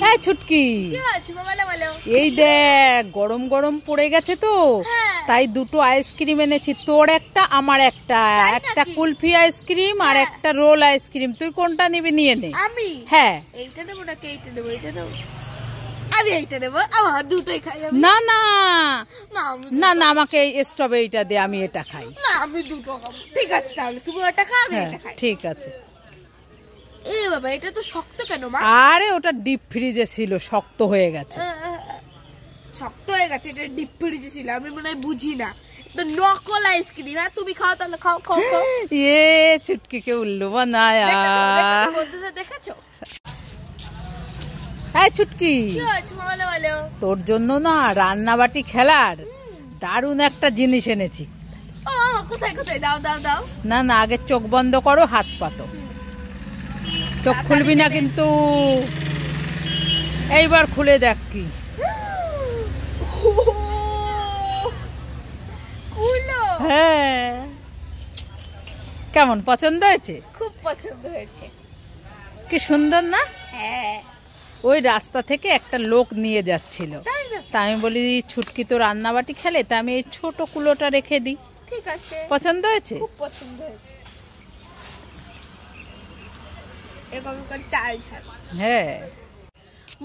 এই ছুটকি, এই দেখ গরম গরম পড়ে গেছে তো, তাই দুটো আইসক্রিম এনেছি, তোর একটা আমার একটা, একটা কুলফি আইসক্রিম আর একটা রোল আইসক্রিম। তুই কোনটা নিবি নিয়ে নে। আমি? হ্যাঁ। এইটা নেবো নাকি এইটা নেবো? এইটা নেবো। আমি এইটা নেবো। আমার দুটোই খাই আমি। না না না না, আমাকে স্ট্রবেরিটা দে, আমি এটা খাই। না, আমি দুটো খাবো। ঠিক আছে, তাহলে তুমি ওটা খাও, আমি এটা খাই। ঠিক আছে। এ বাবা, এটা তো শক্ত কেন মা? আরে ওটা ডিপ ফ্রিজে ছিল, শক্ত হয়ে গেছে। শক্ত হয়ে গেছে? এটা ডিপ ফ্রিজে ছিল, আমি মনে হয় বুঝি না। তো নকল আইসক্রিম। হ্যাঁ, তুমি খাও তাহলে, খাও খাও খাও। চুটকিকে উল্লু বানায়া। বন্ধুরা দেখেছো? এই চুটকি, তোর জন্য না রান্নাবাটি খেলার দারুণ একটা জিনিস এনেছি। কোথায় কোথায়? দাও দাও দাও। না না, আগে চোখ বন্ধ করো, হাত পাতো। চোখ খুলবি না কিন্তু। এইবার খুলে দেখ কি। হ্যাঁ, কেমন পছন্দ হয়েছে? খুব পছন্দ হয়েছে। কি সুন্দর না? হ্যাঁ। ওই রাস্তা থেকে একটা লোক নিয়ে যাচ্ছিল, তা আমি বলি ছুটকি তো রান্নাবাটি খেলে, তা আমি এই ছোট কুলোটা রেখে দিই। ঠিক আছে। পছন্দ হয়েছে? খুব পছন্দ হয়েছে। এরকম করে চাল ঝাল। হ্যাঁ।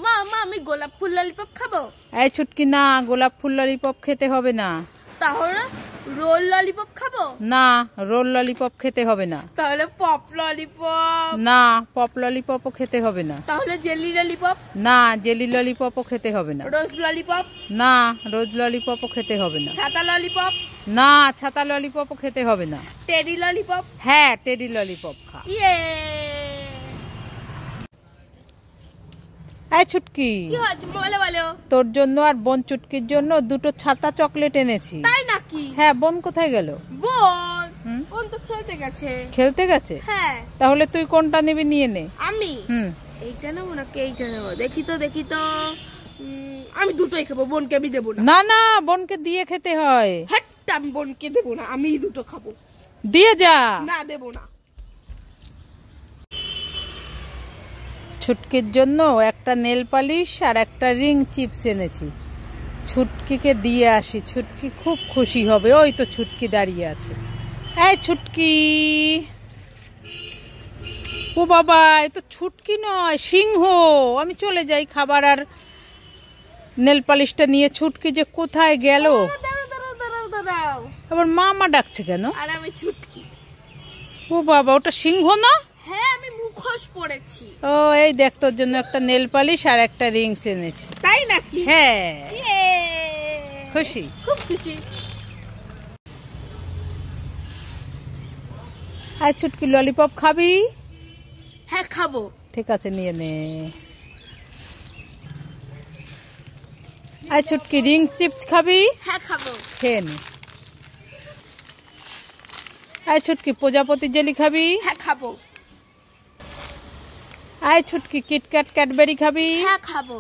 মা মা, আমি গোলাপ ফুল ললিপপ খাবো? এই ছুটকি, না গোলাপ ফুল ললিপপ খেতে হবে না। তাহলে রোল ললিপপ খাবো? না, রোল ললিপপ খেতে হবে না। তাহলে পপ ললিপপ? না, পপ ললিপপও খেতে হবে না। তাহলে জেলি ললিপপ? না, জেলি ললিপপও খেতে হবে না। রোজ ললিপপ? না, রোজ ললিপপও খেতে হবে না। ছাতা ললিপপ? না, ছাতা ললিপপও খেতে হবে না। Teddy lollipop? হ্যাঁ, টেডি ললিপপ খা। ইয়ে। এই ছুটকি, কি হচ্ছে বলো বলো? তোর জন্য আর বোন চুটকির জন্য দুটো ছাতা চকলেট এনেছি। তাই নাকি? হ্যাঁ। বোন কোথায় গেল? বোন? বোন তো খেলতে গেছে। খেলতে গেছে? হ্যাঁ। তাহলে তুই কোনটা নিবি নিয়ে নে। আমি? এইটা নেবো নাকি এইটা নেবো? দেখি তো দেখি তো। আমি দুটোই খাবো, বোনকে আমি দেবো না। না না, বোনকে দিয়ে খেতে হয়। হ্যাঁ, আমি বোনকে দেবো না, আমি দুটো খাবো। দিয়ে যা। না, দেবো না। ছুটকির জন্য একটা নেল পালিশ আর একটা রিং চিপস এনেছি, ছুটকিকে দিয়ে আসি, ছুটকি খুব খুশি হবে। ওই তো ছুটকি দাঁড়িয়ে আছে। এই ছুটকি, ও বাবা, এ তো ছুটকি নয়, সিংহ। আমি চলে যাই খাবার আর নেল পালিশটা নিয়ে। ছুটকি যে কোথায় গেল? দাঁড়াও। আবার মা ডাকছে কেন? আর আমি ছুটকি। ও বাবা, ওটা সিংহ না? হ্যাঁ, আমি মুখোশ পড়েছি। ও, এই দেখ তোর জন্য একটা নেল পালিশ আর একটা রিংস এনেছি। তাই নাকি? হ্যাঁ। খুশি? খুব খুশি। আর ছুটকি, ললিপপ খাবি? হ্যাঁ, খাবো। ঠিক আছে, নিয়ে নে। আর ছুটকি, রিং চিপস খাবি? হ্যাঁ, খাবো। খেয়ে নে। আর ছুটকি, প্রজাপতি জেলি খাবি? হ্যাঁ, খাবো। আর ছুটকি, কিটক্যাট ক্যাডবেরি খাবি? হ্যাঁ, খাবো।